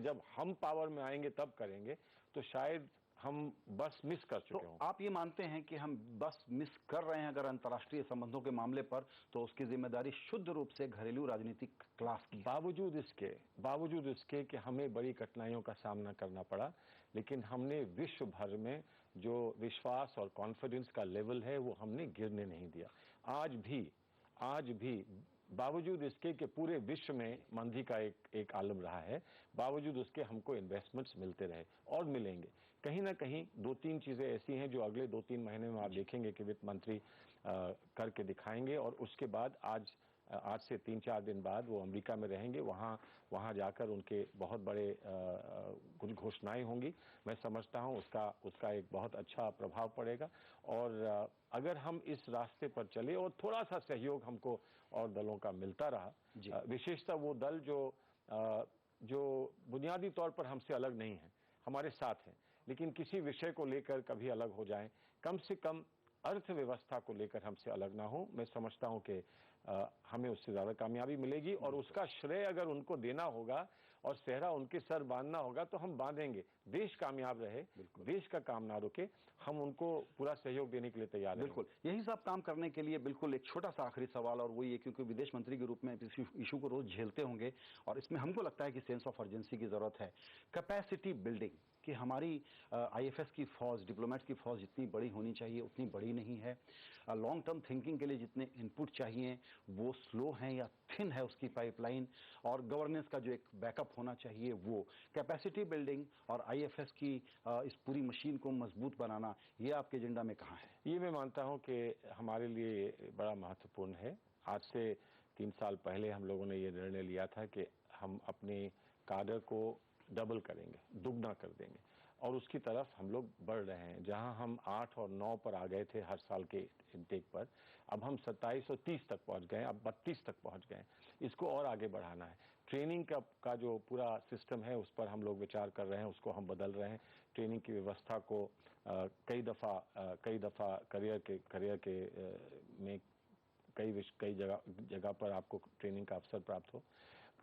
जब हम पावर में आएंगे तब करेंगे, तो शायद हम बस मिस कर चुके हों। आप ये मानते हैं कि हम बस मिस कर रहे हैं अगर अंतर्राष्ट्रीय संबंधों के मामले पर, तो उसकी जिम्मेदारी शुद्ध रूप से घरेलू राजनीतिक क्लास की है। बावजूद इसके कि हमें बड़ी कठिनाइयों का सामना करना पड़ा, लेकिन हमने विश्व भर में जो विश्वास और कॉन्फिडेंस का लेवल है वो हमने गिरने नहीं दिया। आज भी बावजूद इसके कि पूरे विश्व में मंदी का एक आलम रहा है, बावजूद उसके हमको इन्वेस्टमेंट्स मिलते रहे और मिलेंगे। कहीं ना कहीं 2-3 चीजें ऐसी हैं जो अगले 2-3 महीने में आप देखेंगे कि वित्त मंत्री करके दिखाएंगे, और उसके बाद आज से 3-4 दिन बाद वो अमेरिका में रहेंगे। वहाँ जाकर उनके बहुत बड़े कुछ घोषणाएं होंगी। मैं समझता हूँ उसका एक बहुत अच्छा प्रभाव पड़ेगा। और अगर हम इस रास्ते पर चले और थोड़ा सा सहयोग हमको और दलों का मिलता रहा, विशेषतः वो दल जो बुनियादी तौर पर हमसे अलग नहीं है, हमारे साथ हैं, लेकिन किसी विषय को लेकर कभी अलग हो जाएं, कम से कम अर्थव्यवस्था को लेकर हमसे अलग ना हो, मैं समझता हूं कि हमें उससे ज्यादा कामयाबी मिलेगी। और उसका श्रेय अगर उनको देना होगा और सेहरा उनके सर बांधना होगा तो हम बांधेंगे। देश कामयाब रहे, देश का काम ना रुके, हम उनको पूरा सहयोग देने के लिए तैयार हैं। बिल्कुल, यही सब काम करने के लिए बिल्कुल एक छोटा सा आखिरी सवाल, और वो ये, क्योंकि विदेश मंत्री के रूप में इस इशू को रोज झेलते होंगे और इसमें हमको लगता है कि सेंस ऑफ अर्जेंसी की जरूरत है। कैपेसिटी बिल्डिंग कि हमारी आईएफएस की फौज, डिप्लोमेट्स की फौज जितनी बड़ी होनी चाहिए उतनी बड़ी नहीं है। लॉन्ग टर्म थिंकिंग के लिए जितने इनपुट चाहिए वो स्लो हैं या थिन है उसकी पाइपलाइन, और गवर्नेंस का जो एक बैकअप होना चाहिए वो। कैपेसिटी बिल्डिंग और आईएफएस की इस पूरी मशीन को मजबूत बनाना, ये आपके एजेंडा में कहाँ है? ये मैं मानता हूं कि हमारे लिए बड़ा महत्वपूर्ण है। आज से 3 साल पहले हम लोगों ने ये निर्णय लिया था कि हम अपने काडर को डबल करेंगे, दुगना कर देंगे, और उसकी तरफ हम लोग बढ़ रहे हैं। जहां हम 8 और 9 पर आ गए थे हर साल के इंटेक पर, अब हम 27 और 30 तक पहुंच गए, अब 32 तक पहुंच गए। इसको और आगे बढ़ाना है। ट्रेनिंग का जो पूरा सिस्टम है उस पर हम लोग विचार कर रहे हैं, उसको हम बदल रहे हैं। ट्रेनिंग की व्यवस्था को कई दफा करियर के में कई जगह पर आपको ट्रेनिंग का अवसर प्राप्त हो।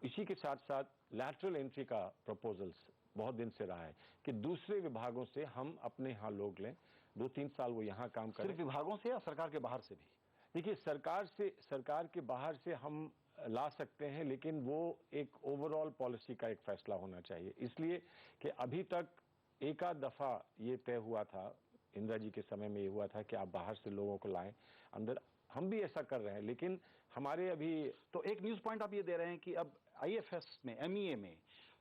इसी के साथ साथ लैटरल एंट्री का प्रपोजल्स बहुत दिन से रहा है कि दूसरे विभागों से हम अपने यहाँ लोग लें, 2-3 साल वो यहाँ काम करें। सिर्फ विभागों से या सरकार के बाहर से भी? देखिए, सरकार के बाहर से हम ला सकते हैं, लेकिन वो एक ओवरऑल पॉलिसी का एक फैसला होना चाहिए। इसलिए कि अभी तक एकाध दफा ये तय हुआ था, इंदिरा जी के समय में ये हुआ था कि आप बाहर से लोगों को लाएं अंदर। हम भी ऐसा कर रहे हैं, लेकिन हमारे अभी तो एक न्यूज पॉइंट आप ये दे रहे हैं कि अब आईएफएस में, एमईए में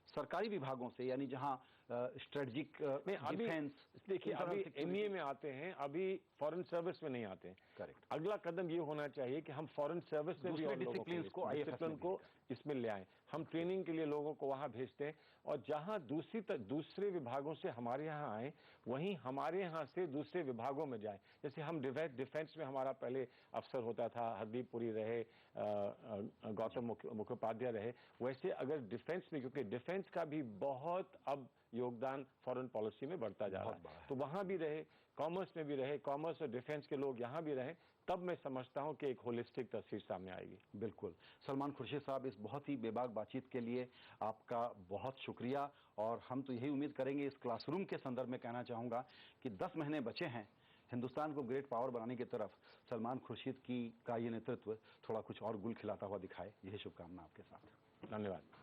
सरकारी विभागों से, यानी जहां स्ट्रेटेजिक डिफेंस, देखिए अभी एमईए में आते हैं, अभी फॉरेन सर्विस में नहीं आते हैं। करेक्ट। अगला कदम ये होना चाहिए कि हम फॉरेन सर्विस में भी डिसिप्लिन को इसमें ले आए। हम ट्रेनिंग के लिए लोगों को वहां भेजते हैं, और जहां दूसरे विभागों से हमारे यहाँ आए, वहीं हमारे यहाँ से दूसरे विभागों में जाए। जैसे हम डिफेंस में हमारा पहले अफसर होता था, हरदीप पुरी रहे, गौतम मुखोपाध्याय रहे, वैसे अगर डिफेंस में, क्योंकि डिफेंस का भी बहुत अब योगदान फॉरेन पॉलिसी में बढ़ता जा रहा है, तो वहां भी रहे, कॉमर्स में भी रहे, कॉमर्स और डिफेंस के लोग यहां भी रहे, तब मैं समझता हूं कि एक होलिस्टिक तस्वीर सामने आएगी। बिल्कुल। सलमान खुर्शीद साहब, इस बहुत ही बेबाक बातचीत के लिए आपका बहुत शुक्रिया। और हम तो यही उम्मीद करेंगे, इस क्लासरूम के संदर्भ में कहना चाहूंगा कि 10 महीने बचे हैं हिंदुस्तान को ग्रेट पावर बनाने की तरफ। सलमान खुर्शीद का ये नेतृत्व थोड़ा कुछ और गुल खिलाता हुआ दिखाए, यही शुभकामना आपके साथ। धन्यवाद।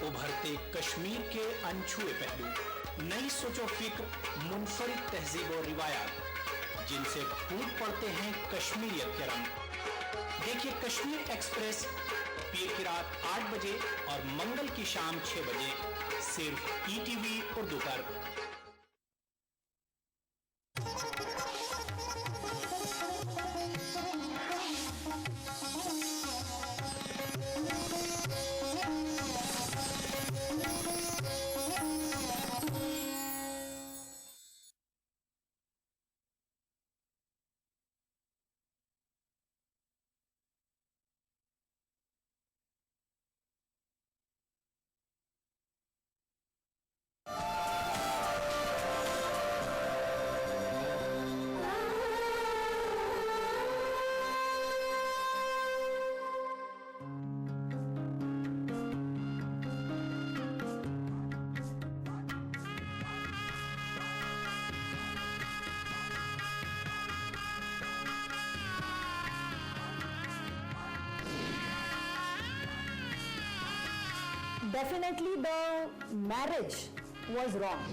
उभरते कश्मीर के अनछुए पहलू, नई सोचो फिक्र, मुनफरिद तहजीब और रिवायात, जिनसे फूट पड़ते हैं कश्मीरियत के रंग। देखिए कश्मीर एक्सप्रेस पीर की रात 8 बजे और मंगल की शाम 6 बजे, सिर्फ ईटीवी उर्दू पर। definitely the marriage was wrong.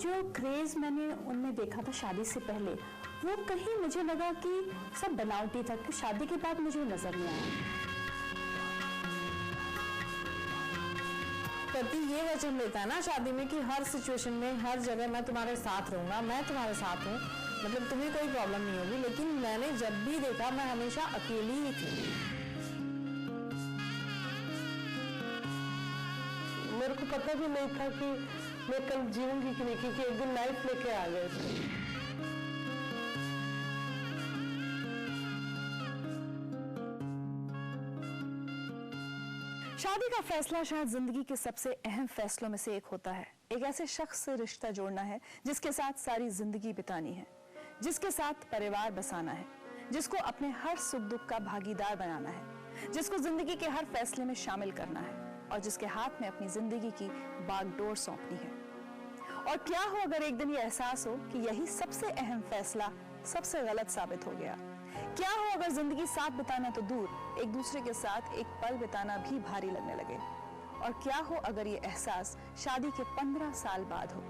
जो क्रेज मैंने उनमें देखा था शादी से पहले, वो कहीं मुझे लगा कि सब बनावटी था, कि शादी के बाद मुझे नजर नहीं आया। पति ये वचन लेता है ना शादी में कि हर सिचुएशन में, हर जगह मैं तुम्हारे साथ रहूंगा, मैं तुम्हारे साथ हूँ, मतलब तुम्हें कोई प्रॉब्लम नहीं होगी। लेकिन मैंने जब भी देखा मैं हमेशा अकेली ही थी। मेरे को पता भी नहीं था कि मैं कल जीऊंगी कि नहीं, क्योंकि एक दिन नाइफ लेके आ गए थे। शादी का फैसला शायद जिंदगी के सबसे अहम फैसलों में से एक होता है। एक ऐसे शख्स से रिश्ता जोड़ना है जिसके साथ सारी जिंदगी बितानी है, जिसके साथ परिवार बसाना है, जिसको अपने हर सुख दुख का भागीदार बनाना है, जिसको जिंदगी के हर फैसले में शामिल करना है और जिसके हाथ में अपनी जिंदगी की बागडोर सौंपनी है। और क्या हो अगर एक दिन ये एहसास हो कि यही सबसे अहम फैसला सबसे गलत साबित हो गया? क्या हो अगर जिंदगी साथ बिताना तो दूर, एक दूसरे के साथ एक पल बिताना भी भारी लगने लगे? और क्या हो अगर ये एहसास शादी के 15 साल बाद हो?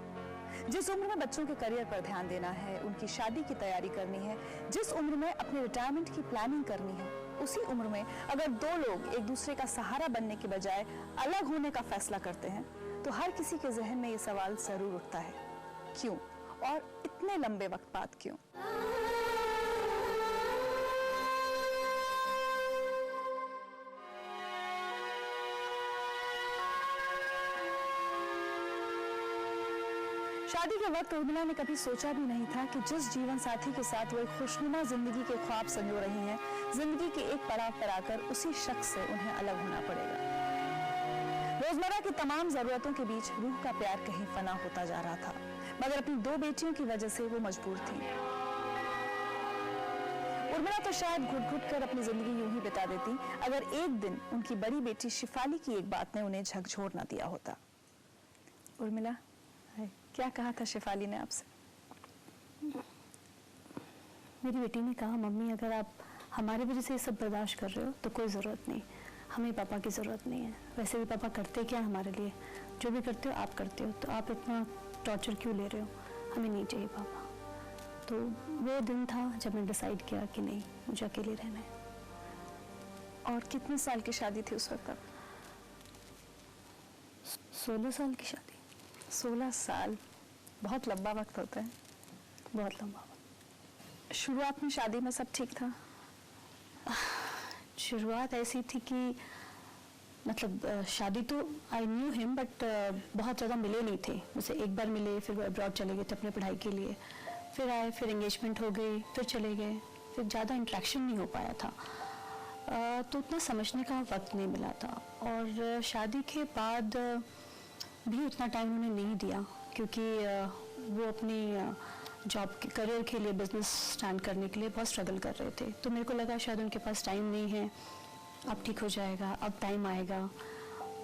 जिस उम्र में बच्चों के करियर पर ध्यान देना है, उनकी शादी की तैयारी करनी है, जिस उम्र में अपने रिटायरमेंट की प्लानिंग करनी है, उसी उम्र में अगर दो लोग एक दूसरे का सहारा बनने के बजाय अलग होने का फैसला करते हैं, तो हर किसी के जहन में ये सवाल जरूर उठता है, क्यों? और इतने लंबे वक्त बाद क्यों? शादी के वक्त उर्मिला ने कभी सोचा भी नहीं था कि जिस जीवन साथी के साथ वो एक खुशनुमा जिंदगी के ख्वाब संजो रही हैं, जिंदगी के एक पड़ाव पर आकर उसी शख्स से उन्हें अलग होना पड़ेगा। रोजमर्रा की तमाम जरूरतों के बीच रूह का प्यार कहीं फना होता जा रहा था, मगर अपनी 2 बेटियों की वजह से वो मजबूर थी। उर्मिला तो शायद घुट-घुट कर अपनी जिंदगी यूं ही बिता देती अगर एक दिन उनकी बड़ी बेटी शिफाली की एक बात ने उन्हें झकझोर ना दिया होता। उर्मिला, क्या कहा था शिफाली ने आपसे? मेरी बेटी ने कहा, मम्मी अगर आप हमारी वजह से ये सब बर्दाश्त कर रहे हो तो कोई ज़रूरत नहीं, हमें पापा की ज़रूरत नहीं है। वैसे भी पापा करते क्या हमारे लिए, जो भी करते हो आप करते हो, तो आप इतना टॉर्चर क्यों ले रहे हो, हमें नहीं चाहिए पापा। तो वो दिन था जब मैंने डिसाइड किया कि नहीं, मुझे अकेले रहना है। और कितने साल की शादी थी उस वक्त? 16 साल की शादी। 16 साल बहुत लंबा वक्त होता है, बहुत लंबा वक्त। शुरुआत में शादी में सब ठीक था? शुरुआत ऐसी थी कि मतलब शादी तो आई न्यू हिम, बट बहुत ज़्यादा मिले नहीं थे मुझसे। एक बार मिले, फिर वो अब्रॉड चले गए थे अपने पढ़ाई के लिए, फिर आए, फिर एंगेजमेंट हो गई, फिर चले गए, फिर ज़्यादा इंटरेक्शन नहीं हो पाया था, तो उतना समझने का वक्त नहीं मिला था। और शादी के बाद भी उतना टाइम उन्हें नहीं दिया, क्योंकि वो अपनी जॉब के करियर के लिए, बिजनेस स्टार्ट करने के लिए बहुत स्ट्रगल कर रहे थे। तो मेरे को लगा शायद उनके पास टाइम नहीं है, अब ठीक हो जाएगा, अब टाइम आएगा।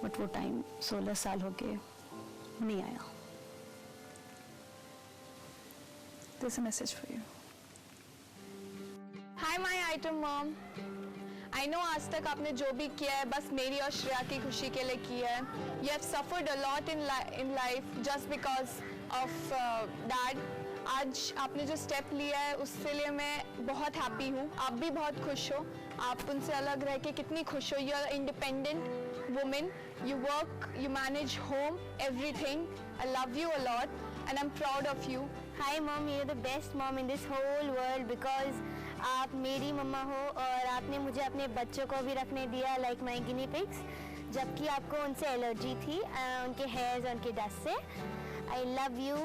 बट वो टाइम 16 साल हो गए नहीं आया। There's a message for you. Hi my item mom. I know आज तक आपने जो भी किया है बस मेरी और श्रेया की खुशी के लिए किया है. You have suffered a lot in life just because of dad. आज आपने जो स्टेप लिया है उसके लिए मैं बहुत हैप्पी हूँ. आप भी बहुत खुश हो. आप उनसे अलग रह के कितनी खुश हो. You are independent woman. You work, you manage home, everything. I love you a lot and I'm proud of you. Hi mom, you're the best mom in this whole world because आप मेरी मम्मा हो और आपने मुझे अपने बच्चों को भी रखने दिया like my guinea pigs, जबकि आपको उनसे एलर्जी थी उनके हेयर्स और उनके डस्ट से. I love you.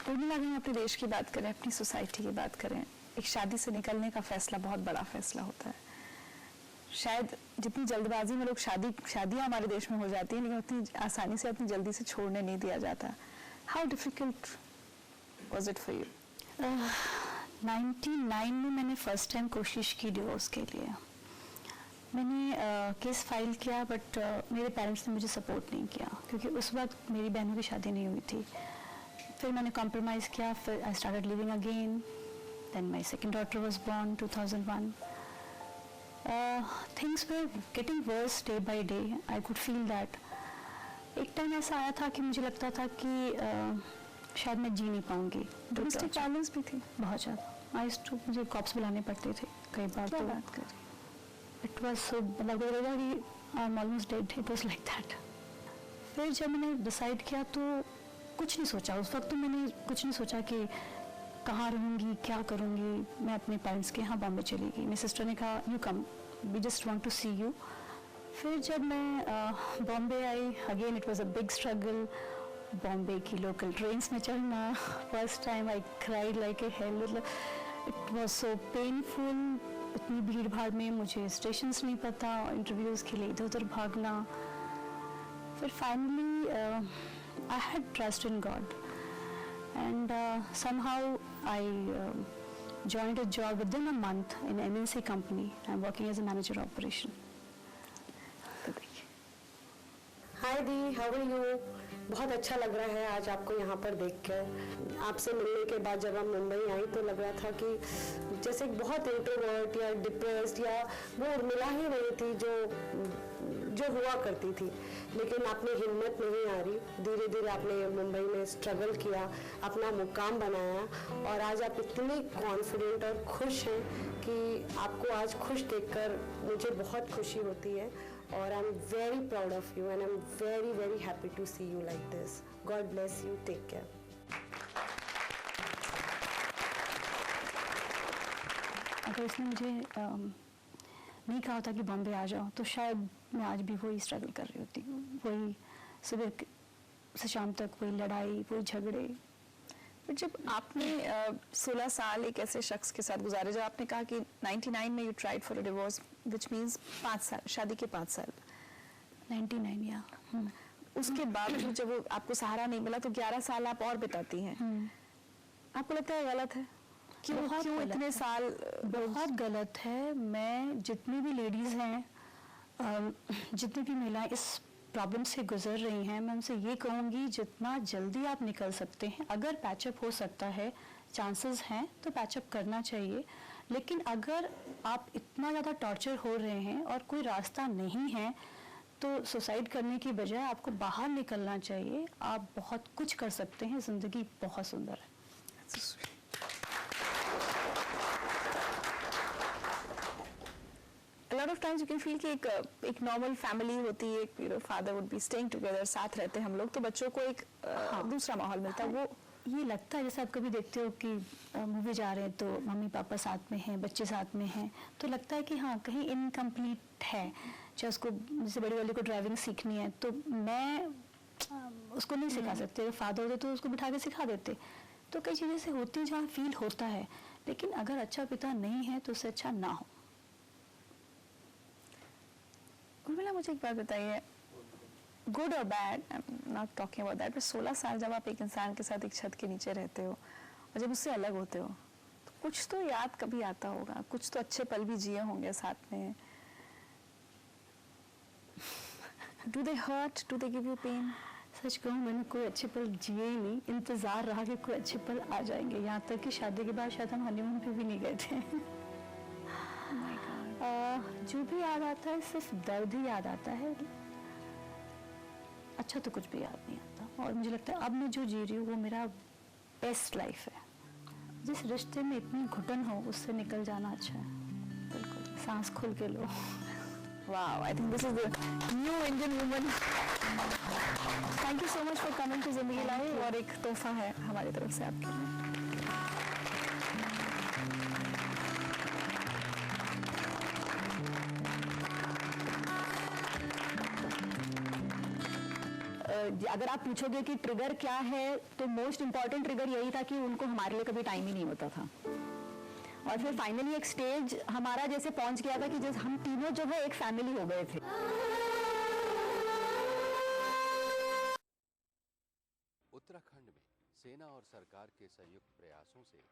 उर्मिला, अगर अपने देश की बात करें, अपनी सोसाइटी की बात करें, एक शादी से निकलने का फैसला बहुत बड़ा फैसला होता है. शायद जितनी जल्दबाजी में लोग शादियां हमारे देश में हो जाती हैं, लेकिन उतनी आसानी से उतनी जल्दी से छोड़ने नहीं दिया जाता. How difficult was it for you? 99 में मैंने फर्स्ट टाइम कोशिश की डिवोर्स के लिए. मैंने केस फाइल किया, बट मेरे पेरेंट्स ने मुझे सपोर्ट नहीं किया, क्योंकि उस वक्त मेरी बहनों की शादी नहीं हुई थी. फिर मैंने कॉम्प्रोमाइज़ किया, फिर I started living again, then my second daughter was born 2001. Things were getting worse day by day, I could feel that. एक टाइम ऐसा आया था कि मुझे लगता था कि शायद मैं जी नहीं पाऊंगी. डोमेस्टिक वायलेंस भी थी बहुत ज़्यादा. मुझे कॉप्स बुलाने पड़ते थे कई बार. क्या तो बात कर रही? इट वॉज सो, मतलब I am almost dead, it was like that. फिर जब मैंने डिसाइड किया तो कुछ नहीं सोचा. उस वक्त तो मैंने कुछ नहीं सोचा कि कहाँ रहूँगी, क्या करूँगी. मैं अपने पेरेंट्स के यहाँ बॉम्बे चली गई. मेरी सिस्टर ने कहा you come, we just want to see you. फिर जब मैं बॉम्बे आई, again it was a big struggle. Bombay की लोकल ट्रेन्स में चढ़ना, first time I cried like a hell. मतलब इट वाज सो पेनफुल. इतनी भीड़ भाड़ में मुझे स्टेशंस नहीं पता, इंटरव्यूज़ के लिए इधर उधर भागना. फिर finally I had trust in God and somehow I joined a job within a month in an MNC company. I'm working as a manager operation. Hi दी, हाउ आर यू? बहुत अच्छा लग रहा है आज आपको यहाँ पर देखकर. आपसे मिलने के बाद जब हम मुंबई आई तो लग रहा था कि जैसे बहुत इंट्रोवर्ट या डिप्रेस्ड या वो मिला ही नहीं थी जो हुआ करती थी. लेकिन आपने हिम्मत नहीं हारी. धीरे धीरे आपने मुंबई में स्ट्रगल किया, अपना मुकाम बनाया और आज आप इतने कॉन्फिडेंट और खुश हैं कि आपको आज खुश देखकर मुझे बहुत खुशी होती है. और I am very proud of you and I am very very happy to see you like this. God bless you. Take care. अगर इसने मुझे नहीं कहा होता कि बॉम्बे आ जाओ तो शायद मैं आज भी वही स्ट्रगल कर रही होती. वही सुबह से शाम तक वही लड़ाई, वही झगड़े. फिर जब आपने 16 साल एक ऐसे शख्स के साथ गुजारे, जब आपने कहा कि 99 में you tried for a divorce, which means 5 साल, शादी के 5 साल, 99 या उसके बावजूद जब वो आपको सहारा नहीं मिला तो 11 साल आप और बिताती हैं. आपको लगता है गलत है? क्यों इतने साल? बहुत गलत है. मैं जितनी भी लेडीज़ हैं, जितनी भी महिलाएं इस प्रॉब्लम से गुजर रही हैं, मैं उनसे ये कहूँगी जितना जल्दी आप निकल सकते हैं, अगर पैचअप हो सकता है, चांसेस हैं तो पैचअप करना चाहिए. लेकिन अगर आप इतना ज़्यादा टॉर्चर हो रहे हैं और कोई रास्ता नहीं है तो सुसाइड करने की बजाय आपको बाहर निकलना चाहिए. आप बहुत कुछ कर सकते हैं. ज़िंदगी बहुत सुंदर है. A lot of times you can feel कि एक नॉर्मल फैमिली होती है, एक father would be staying together, साथ रहते हैं हम लोग, तो बच्चों को एक दूसरा माहौल मिलता है. वो ये लगता है जैसे आप कभी देखते हो कि मूवी जा रहे हैं तो मम्मी पापा साथ में हैं, बच्चे साथ में हैं, तो लगता है कि हाँ कहीं इनकम्प्लीट है. चाहे उसको, जैसे बड़ी वाली को ड्राइविंग सीखनी है तो मैं उसको नहीं सिखा सकते. फादर होते तो उसको बिठा के सिखा देते. तो कई चीज़ें से होती हैं जहाँ फील होता है. लेकिन अगर अच्छा पिता नहीं है तो उससे अच्छा ना हो. उर्मिला, मुझे एक बात बताइए, गुड और bad, I am not talking about that, पर 16 साल जब आप एक इंसान के साथ एक छत के नीचे रहते हो और जब उससे अलग होते हो तो कुछ तो याद कभी आता होगा, कुछ तो अच्छे पल भी जिए होंगे साथ में. Do they hurt? Do they give you pain? सच कहूँ मैंने कोई अच्छे पल जिए ही नहीं. इंतज़ार रहा कि कोई अच्छे पल आ जाएंगे. यहाँ तक कि शादी के बाद शायद हम हनीमून पे भी नहीं गए थे. जो भी याद आता है सिर्फ दर्द ही याद आता है. अच्छा तो कुछ भी याद नहीं आता. और मुझे लगता है अब मैं जो जी रही हूँ वो मेरा बेस्ट लाइफ है. जिस रिश्ते में इतनी घुटन हो उससे निकल जाना अच्छा है. बिल्कुल सांस खुल के लो. Wow, I think this is the new Indian woman. Thank you so much for coming to Zindagi Live. और एक तोहफा है हमारी तरफ से आपके लिए. अगर आप पूछोगे कि ट्रिगर क्या है तो मोस्ट इम्पॉर्टेंट ट्रिगर यही था कि उनको हमारे लिए कभी टाइम ही नहीं होता था. और फिर फाइनली एक स्टेज हमारा जैसे पहुंच गया था कि जैसे हम तीनों जो है एक फैमिली हो गए थे. उत्तराखंड में सेना और सरकार के संयुक्त प्रयासों से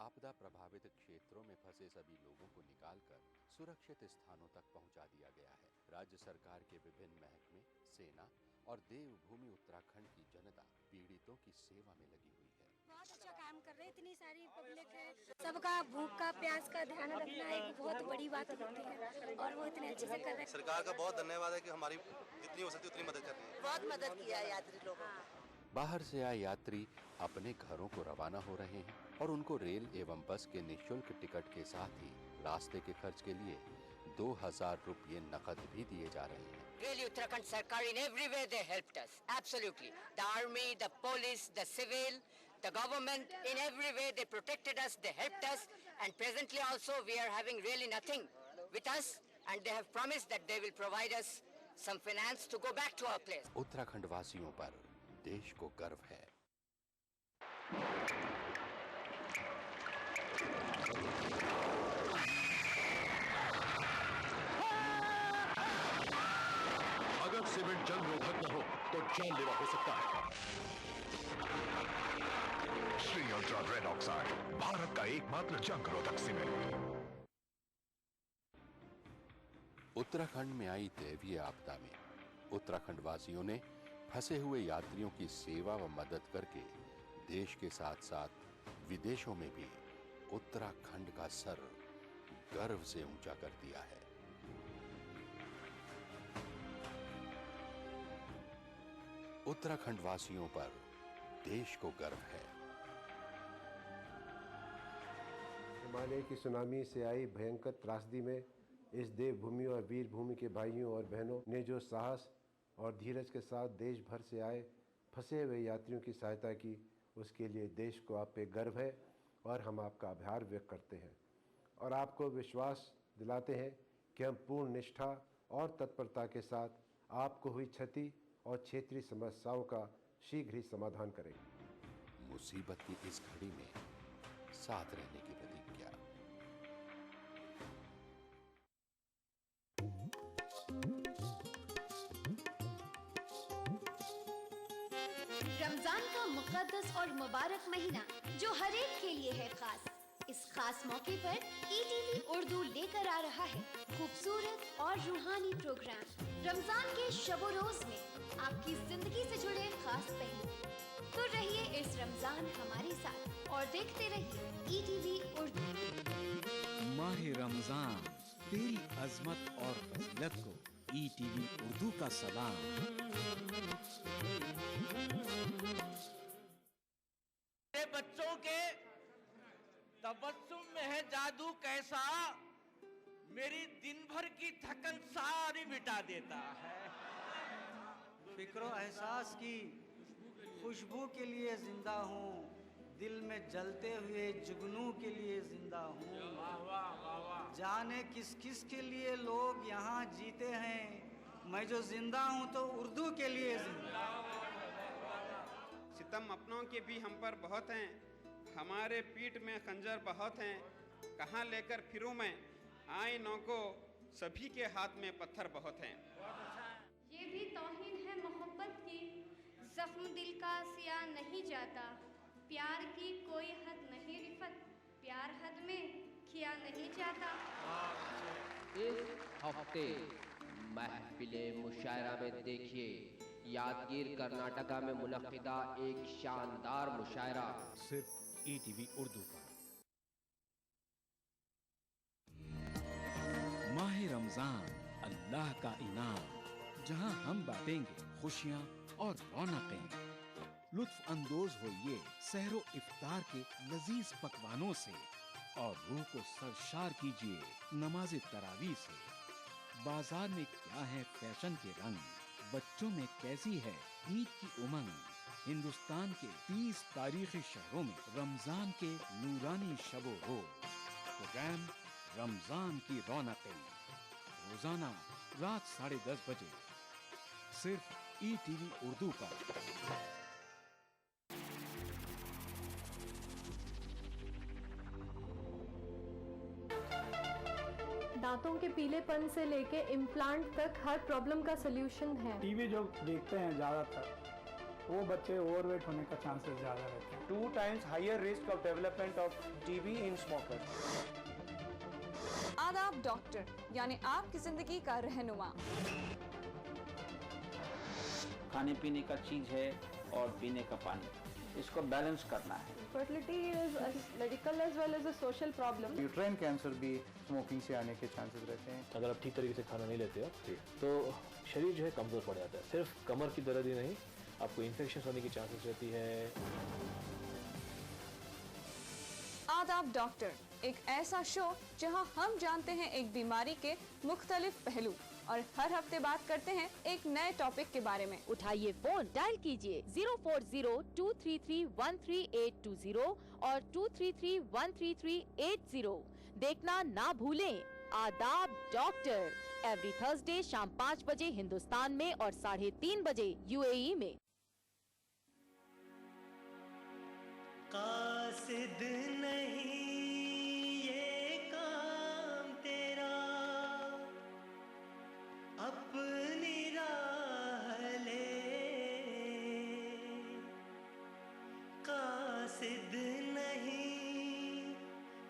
आपदा प्रभावित क्षेत्रों में फंसे सभी लोगों को निकालकर सुरक्षित स्थानों तक पहुंचा दिया गया है. राज्य सरकार के विभिन्न महकमे, सेना और देवभूमि उत्तराखंड की जनता पीड़ितों की सेवा में लगी हुई है. बहुत अच्छा काम कर रहे हैं, इतनी सारी पब्लिक है, सबका भूख का प्यास का ध्यान रखना एक बहुत बड़ी बात होती है और वो इतने अच्छे से कर रहे हैं। सरकार का बहुत धन्यवाद है कि हमारी जितनी हो सकती है उतनी मदद कर रही है। बहुत मदद किया है यात्री लोगों को। बाहर से आए यात्री अपने घरों को रवाना हो रहे हैं और उनको रेल एवं बस के निःशुल्क टिकट के साथ ही रास्ते के खर्च के लिए 2000 रुपये नकद भी दिए जा रहे हैं। Really, Uttarakhand Sarkar in every way they helped us. Absolutely. The army, the police, the civil, the government, in every way they protected us, they helped us, and presently also we are having really nothing with us, and they have promised that they will provide us some finance to go back to our place. Uttarakhand वासियों पर देश को गर्व है। अगर cement जंग रोधक न हो तो जानलेवा हो सकता है। Shri ultra red oxide, Bharat का एकमात्र जंग रोधक सीमेंट। उत्तराखंड में आई दैवीय आपदा में उत्तराखंड वासियों ने फंसे हुए यात्रियों की सेवा व मदद करके देश के साथ साथ विदेशों में भी उत्तराखंड का सर गर्व से ऊंचा कर दिया है। उत्तराखंड वासियों पर देश को गर्व है। हिमालय की सुनामी से आई भयंकर त्रासदी में इस देवभूमि और वीर भूमि के भाइयों और बहनों ने जो साहस और धीरज के साथ देश भर से आए फंसे हुए यात्रियों की सहायता की, उसके लिए देश को आप पे गर्व है और हम आपका आभार व्यक्त करते हैं और आपको विश्वास दिलाते हैं कि हम पूर्ण निष्ठा और तत्परता के साथ आपको हुई क्षति और क्षेत्रीय समस्याओं का शीघ्र ही समाधान करेंगे। मुसीबत की इस घड़ी में साथ रहने की प्रतिज्ञा। रमजान का मुकद्दस और मुबारक महीना जो हर एक के लिए है खास, इस खास मौके पर ETV उर्दू लेकर आ रहा है खूबसूरत और रूहानी प्रोग्राम। रमजान के शबो रोज में आपकी जिंदगी से जुड़े खास पहलू। तो रहिए इस रमजान हमारे साथ और देखते रहिए ETV उर्दू। माह रमजान तेरी अजमत और फजीलत को ETV उर्दू का सलाम। बच्चों के तबस्सुम में है जादू कैसा, मेरी दिन भर की थकन सारी मिटा देता है। फिक्रो एहसास की खुशबू के लिए जिंदा हूँ, दिल में जलते हुए जुगनू के लिए जिंदा हूँ। जाने किस किस के लिए लोग यहाँ जीते हैं, मैं जो जिंदा हूँ तो उर्दू के लिए जिंदा। सितम अपनों के भी हम पर बहुत हैं, हमारे पीठ में खंजर बहुत हैं, कहाँ लेकर फिरूं मैं, आईनों को सभी के हाथ में पत्थर बहुत हैं। ये भी तौहीन है मोहब्बत की, जख्म दिल का सिया नहीं जाता, प्यार की कोई हद नहीं रिफत, प्यार हद में किया नहीं जाता। इस हफ्ते महफिले मुशायरा में देखिए यादगीर कर्नाटका में मुनक्किदा एक शानदार मुशायरा सिर्फ ETV उर्दू पर। माह रमजान अल्लाह का इनाम, जहां हम बांटेंगे खुशियां और रौनकें। लुत्फ अंदोज होइए सहरो इफ्तार के लजीज पकवानों से और रूह को सरशार कीजिए नमाज तरावी से। बाजार में क्या है फैशन के रंग, बच्चों में कैसी है ईद की उमंग। हिंदुस्तान के 30 तारीखी शहरों में रमजान के नूरानी शबो रोज प्रोग्राम रमजान की रौनकें, रोजाना रात 10:30 बजे सिर्फ ETV उर्दू पर। दांतों के पीलेपन से लेके इम्प्लांट तक हर प्रॉब्लम का सलूशन है। टीवी जो देखते हैं ज़्यादातर वो बच्चे ओवरवेट होने का चांसेस ज़्यादा रहते हैं। 2 times higher risk of development of TB in smoker. आदाब डॉक्टर, यानी आपकी जिंदगी का रहनुमा। खाने पीने का चीज़ है और पीने का पानी, इसको बैलेंस करना है। Fertility is a medical as well as a social problem. Uterine cancer भी स्मोकिंग से आने के चांसेस रहते हैं। अगर आप ठीक तरीके से खाना नहीं लेते हो तो शरीर जो है कमज़ोर पड़ जाता है। सिर्फ कमर की दर्द ही नहीं, आपको इन्फेक्शन होने की चांसेस रहती है। आदाब डॉक्टर, एक ऐसा शो जहां हम जानते हैं एक बीमारी के मुख्तलिफ पहलू और हर हफ्ते बात करते हैं एक नए टॉपिक के बारे में। उठाइए फोन, डायल कीजिए 04023313820 और 233-133-80। देखना ना भूलें आदाब डॉक्टर, एवरी थर्सडे शाम 5 बजे हिंदुस्तान में और 3:30 बजे यूएई में। कासिद नहीं ये काम तेरा, अपनी राह ले। कासिद नहीं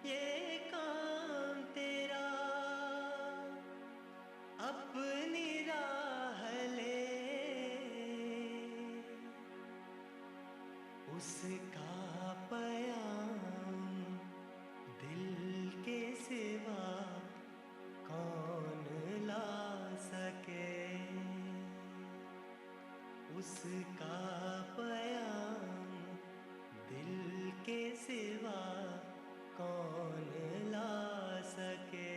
ये काम तेरा, अपनी राह ले। उसका पयाम दिल के सिवा कौन ला सके। उसका पयाम दिल के सिवा कौन ला सके।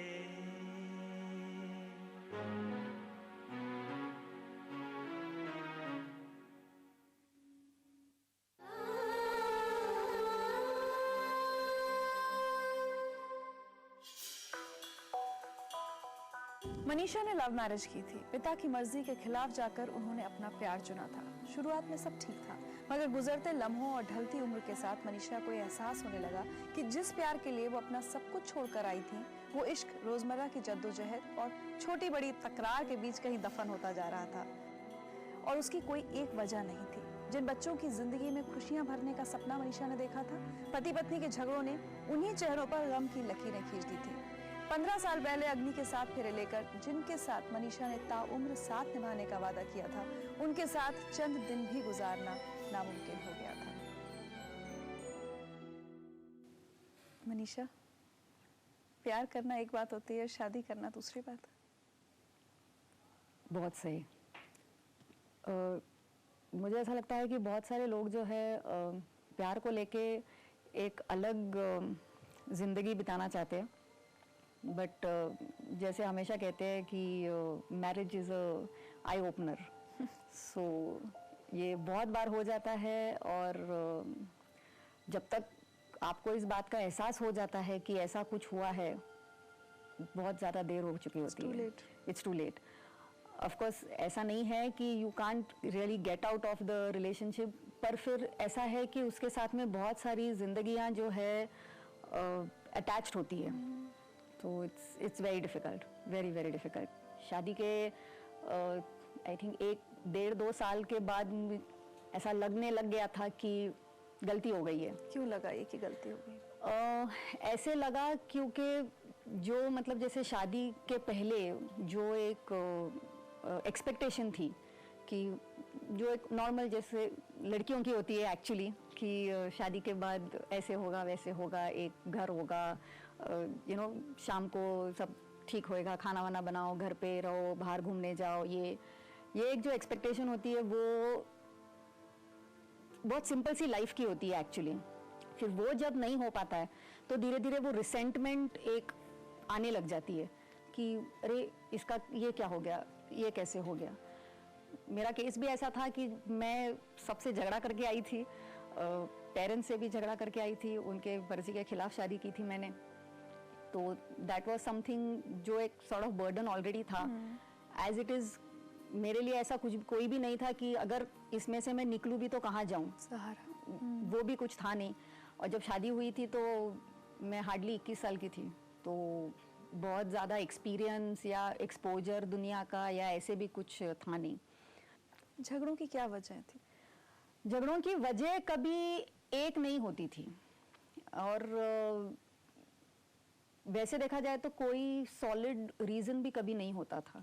मनीषा ने लव मैरिज की थी। पिता की मर्जी के खिलाफ जाकर उन्होंने अपना प्यार चुना था। शुरुआत में सब ठीक था, मगर गुजरते लम्हों और ढलती उम्र के साथ मनीषा को एहसास होने लगा कि जिस प्यार के लिए वो अपना सब कुछ छोड़कर आई थी, वो इश्क रोजमर्रा की जद्दोजहद और छोटी बड़ी तकरार के बीच कहीं दफन होता जा रहा था। और उसकी कोई एक वजह नहीं थी। जिन बच्चों की जिंदगी में खुशियां भरने का सपना मनीषा ने देखा था, पति पत्नी के झगड़ों ने उन्हीं चेहरों पर गम की लकीरें खींच दी थी। 15 साल पहले अग्नि के साथ फेरे लेकर जिनके साथ मनीषा ने ताउम्र साथ निभाने का वादा किया था, उनके साथ चंद दिन भी गुजारना नामुमकिन हो गया था। मनीषा, प्यार करना एक बात होती है, शादी करना दूसरी बात। बहुत सही। मुझे ऐसा लगता है कि बहुत सारे लोग जो है प्यार को लेके एक अलग जिंदगी बिताना चाहते हैं, बट जैसे हमेशा कहते हैं कि marriage is a eye opener. So ये बहुत बार हो जाता है, और जब तक आपको इस बात का एहसास हो जाता है कि ऐसा कुछ हुआ है, बहुत ज़्यादा देर हो चुकी होती है। It's too late. Of course ऐसा नहीं है कि you can't really get out of the relationship, पर फिर ऐसा है कि उसके साथ में बहुत सारी जिंदगियां जो है अटैच्ड होती है। तो it's very difficult, very very difficult. शादी के आई थिंक 1-1.5-2 साल के बाद ऐसा लगने लग गया था कि गलती हो गई है। क्यों लगा ये कि गलती हो गई? ऐसे लगा क्योंकि जो मतलब जैसे शादी के पहले जो एक एक्सपेक्टेशन थी कि जो एक नॉर्मल जैसे लड़कियों की होती है एक्चुअली, कि शादी के बाद ऐसे होगा वैसे होगा, एक घर होगा, शाम को सब ठीक होएगा, खाना वाना बनाओ, घर पे रहो, बाहर घूमने जाओ। ये एक जो एक्सपेक्टेशन होती है वो बहुत सिंपल सी लाइफ की होती है एक्चुअली। फिर वो जब नहीं हो पाता है तो धीरे धीरे वो रिसेंटमेंट एक आने लग जाती है कि अरे इसका ये क्या हो गया, ये कैसे हो गया। मेरा केस भी ऐसा था कि मैं सबसे झगड़ा करके आई थी, पेरेंट्स से भी झगड़ा करके आई थी, उनके मर्जी के खिलाफ शादी की थी मैंने। तो दैट वाज समथिंग जो एक सॉर्ट ऑफ बर्डन ऑलरेडी था। एज इट इज़ मेरे लिए ऐसा कुछ कोई भी नहीं था कि अगर इसमें से मैं निकलूँ भी तो कहाँ जाऊँ, सहारा वो भी कुछ था नहीं। और जब शादी हुई थी तो मैं हार्डली 21 साल की थी, तो बहुत ज़्यादा एक्सपीरियंस या एक्सपोजर दुनिया का या ऐसे भी कुछ था नहीं। झगड़ों की क्या वजह थी? झगड़ों की वजह कभी एक नहीं होती थी, और वैसे देखा जाए तो कोई सॉलिड रीज़न भी कभी नहीं होता था।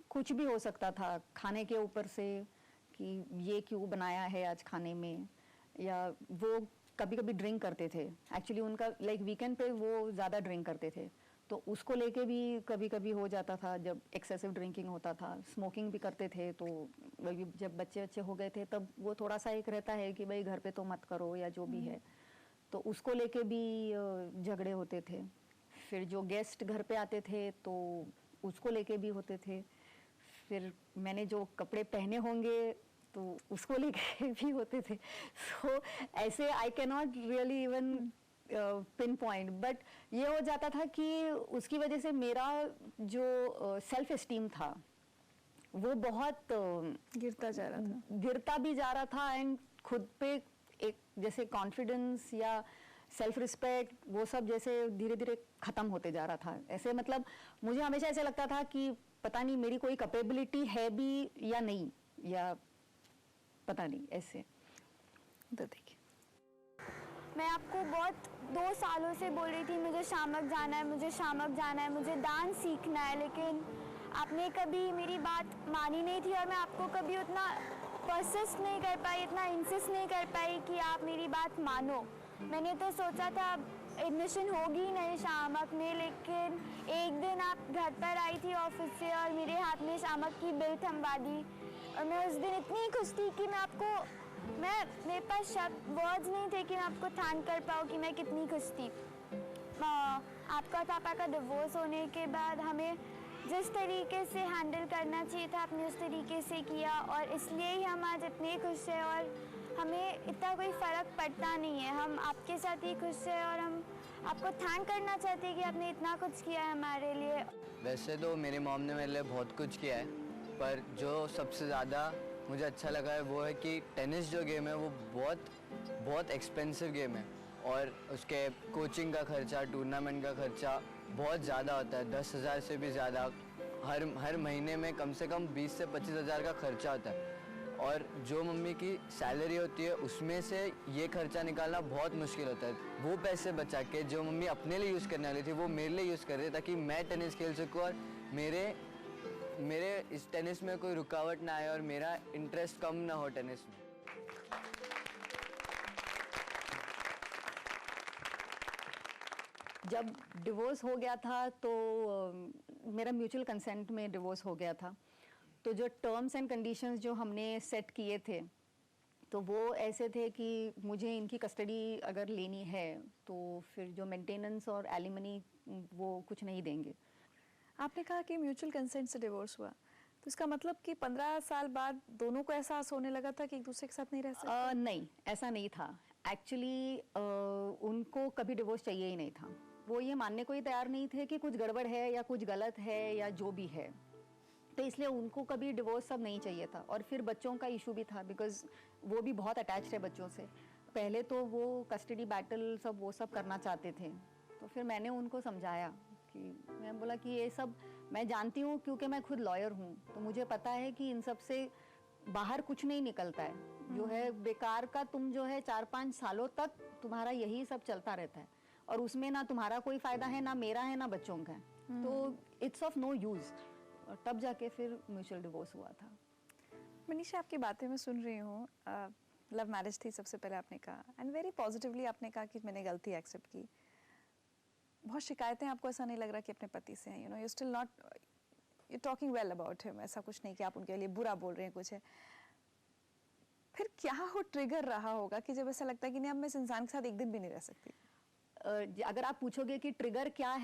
कुछ भी हो सकता था, खाने के ऊपर से कि ये क्यों बनाया है आज खाने में, या वो कभी कभी ड्रिंक करते थे। एक्चुअली उनका लाइक वीकेंड पे वो ज़्यादा ड्रिंक करते थे, तो उसको लेके भी कभी कभी हो जाता था जब एक्सेसिव ड्रिंकिंग होता था। स्मोकिंग भी करते थे, तो जब बच्चे अच्छे हो गए थे तब वो थोड़ा सा एक रहता है कि भाई घर पे तो मत करो या जो भी है, तो उसको लेके भी झगड़े होते थे। फिर जो गेस्ट घर पे आते थे तो उसको लेके भी होते थे। फिर मैंने जो कपड़े पहने होंगे तो उसको लेके भी होते थे। सो ऐसे I can not really even pin point, but ये हो जाता था कि उसकी वजह से मेरा जो सेल्फ एस्टीम था वो बहुत गिरता भी जा रहा था एंड खुद पे एक जैसे कॉन्फिडेंस या सेल्फ रिस्पेक्ट वो सब जैसे धीरे धीरे ख़त्म होते जा रहा था। ऐसे मतलब मुझे हमेशा ऐसे लगता था कि पता नहीं मेरी कोई कैपेबिलिटी है भी या नहीं, या पता नहीं ऐसे। तो देखिए, मैं आपको बहुत 2 सालों से बोल रही थी मुझे शामक जाना है, मुझे शामक जाना है, मुझे डांस सीखना है, लेकिन आपने कभी मेरी बात मानी नहीं थी और मैं आपको कभी उतना परसिस्ट नहीं कर पाई, इतना इंसिस्ट नहीं कर पाई कि आप मेरी बात मानो। मैंने तो सोचा था एडमिशन होगी ही नहीं शामक में, लेकिन एक दिन आप घर पर आई थी ऑफिस से और मेरे हाथ में शामक की बिल थमवा दी और मैं उस दिन इतनी खुश थी कि मेरे पास वर्ड्स नहीं थे कि मैं आपको थैंक कर पाऊँ कि मैं कितनी खुश थी। आपका पापा का डिवोर्स होने के बाद हमें जिस तरीके से हैंडल करना चाहिए था आपने उस तरीके से किया और इसलिए ही हम आज इतने खुश हैं और हमें इतना कोई फ़र्क पड़ता नहीं है। हम आपके साथ ही खुश हैं और हम आपको थैंक करना चाहते हैं कि आपने इतना कुछ किया है हमारे लिए। वैसे तो मेरी मॉम ने मेरे लिए बहुत कुछ किया है, पर जो सबसे ज़्यादा मुझे अच्छा लगा है वो है कि टेनिस जो गेम है वो बहुत एक्सपेंसिव गेम है और उसके कोचिंग का खर्चा, टूर्नामेंट का खर्चा बहुत ज़्यादा होता है। 10,000 से भी ज़्यादा हर महीने में कम से कम 20 से 25,000 का खर्चा होता है और जो मम्मी की सैलरी होती है उसमें से ये खर्चा निकालना बहुत मुश्किल होता है। वो पैसे बचा के जो मम्मी अपने लिए यूज़ करने वाली थी वो मेरे लिए यूज़ कर रही थी ताकि मैं टेनिस खेल सकूँ और मेरे इस टेनिस में कोई रुकावट ना आए और मेरा इंटरेस्ट कम ना हो टेनिस में। जब डिवोर्स हो गया था तो मेरा म्यूचुअल कंसेंट में डिवोर्स हो गया था, तो जो टर्म्स एंड कंडीशंस जो हमने सेट किए थे तो वो ऐसे थे कि मुझे इनकी कस्टडी अगर लेनी है तो फिर जो मेंटेनेंस और एलिमनी वो कुछ नहीं देंगे। आपने कहा कि म्यूचुअल कंसेंट से डिवोर्स हुआ, तो इसका मतलब कि 15 साल बाद दोनों को एहसास होने लगा था कि एक दूसरे के साथ नहीं रह सकते? नहीं, ऐसा नहीं था। एक्चुअली उनको कभी डिवोर्स चाहिए ही नहीं था। वो ये मानने को ही तैयार नहीं थे कि कुछ गड़बड़ है या कुछ गलत है या जो भी है, तो इसलिए उनको कभी डिवोर्स सब नहीं चाहिए था। और फिर बच्चों का इशू भी था बिकॉज वो भी बहुत अटैच्ड है बच्चों से। पहले तो वो कस्टडी बैटल सब वो सब करना चाहते थे, तो फिर मैंने उनको समझाया कि मैं बोला कि ये सब मैं जानती हूँ क्योंकि मैं खुद लॉयर हूँ, तो मुझे पता है कि इन सब से बाहर कुछ नहीं निकलता है। जो है बेकार का तुम जो है 4-5 सालों तक तुम्हारा यही सब चलता रहता है और उसमें ना तुम्हारा कोई फ़ायदा है, ना मेरा है, ना बच्चों का है, तो इट्स ऑफ नो यूज़। और तब जाके फिर म्यूचुअल डिवोर्स हुआ था। मनीषा, आपकी बातें मैं सुन रही हूँ, लव मैरिज थी सबसे पहले आपने कहा, एंड वेरी पॉजिटिवली आपने कहा कि मैंने गलती एक्सेप्ट की। बहुत शिकायतें आपको ऐसा नहीं लग रहा कि अपने पति से हैं, you know, you still not, you talking well about him, ऐसा कुछ नहीं कि आप उनके लिए बुरा बोल रहे हैं कुछ है। फिर क्या हो ट्रिगर रहा होगा कि जब ऐसा लगता है कि नहीं अब मैं इस इंसान के साथ एक दिन भी नहीं रह सकती? अगर आप पूछोगे कि ट्रिगर क्या है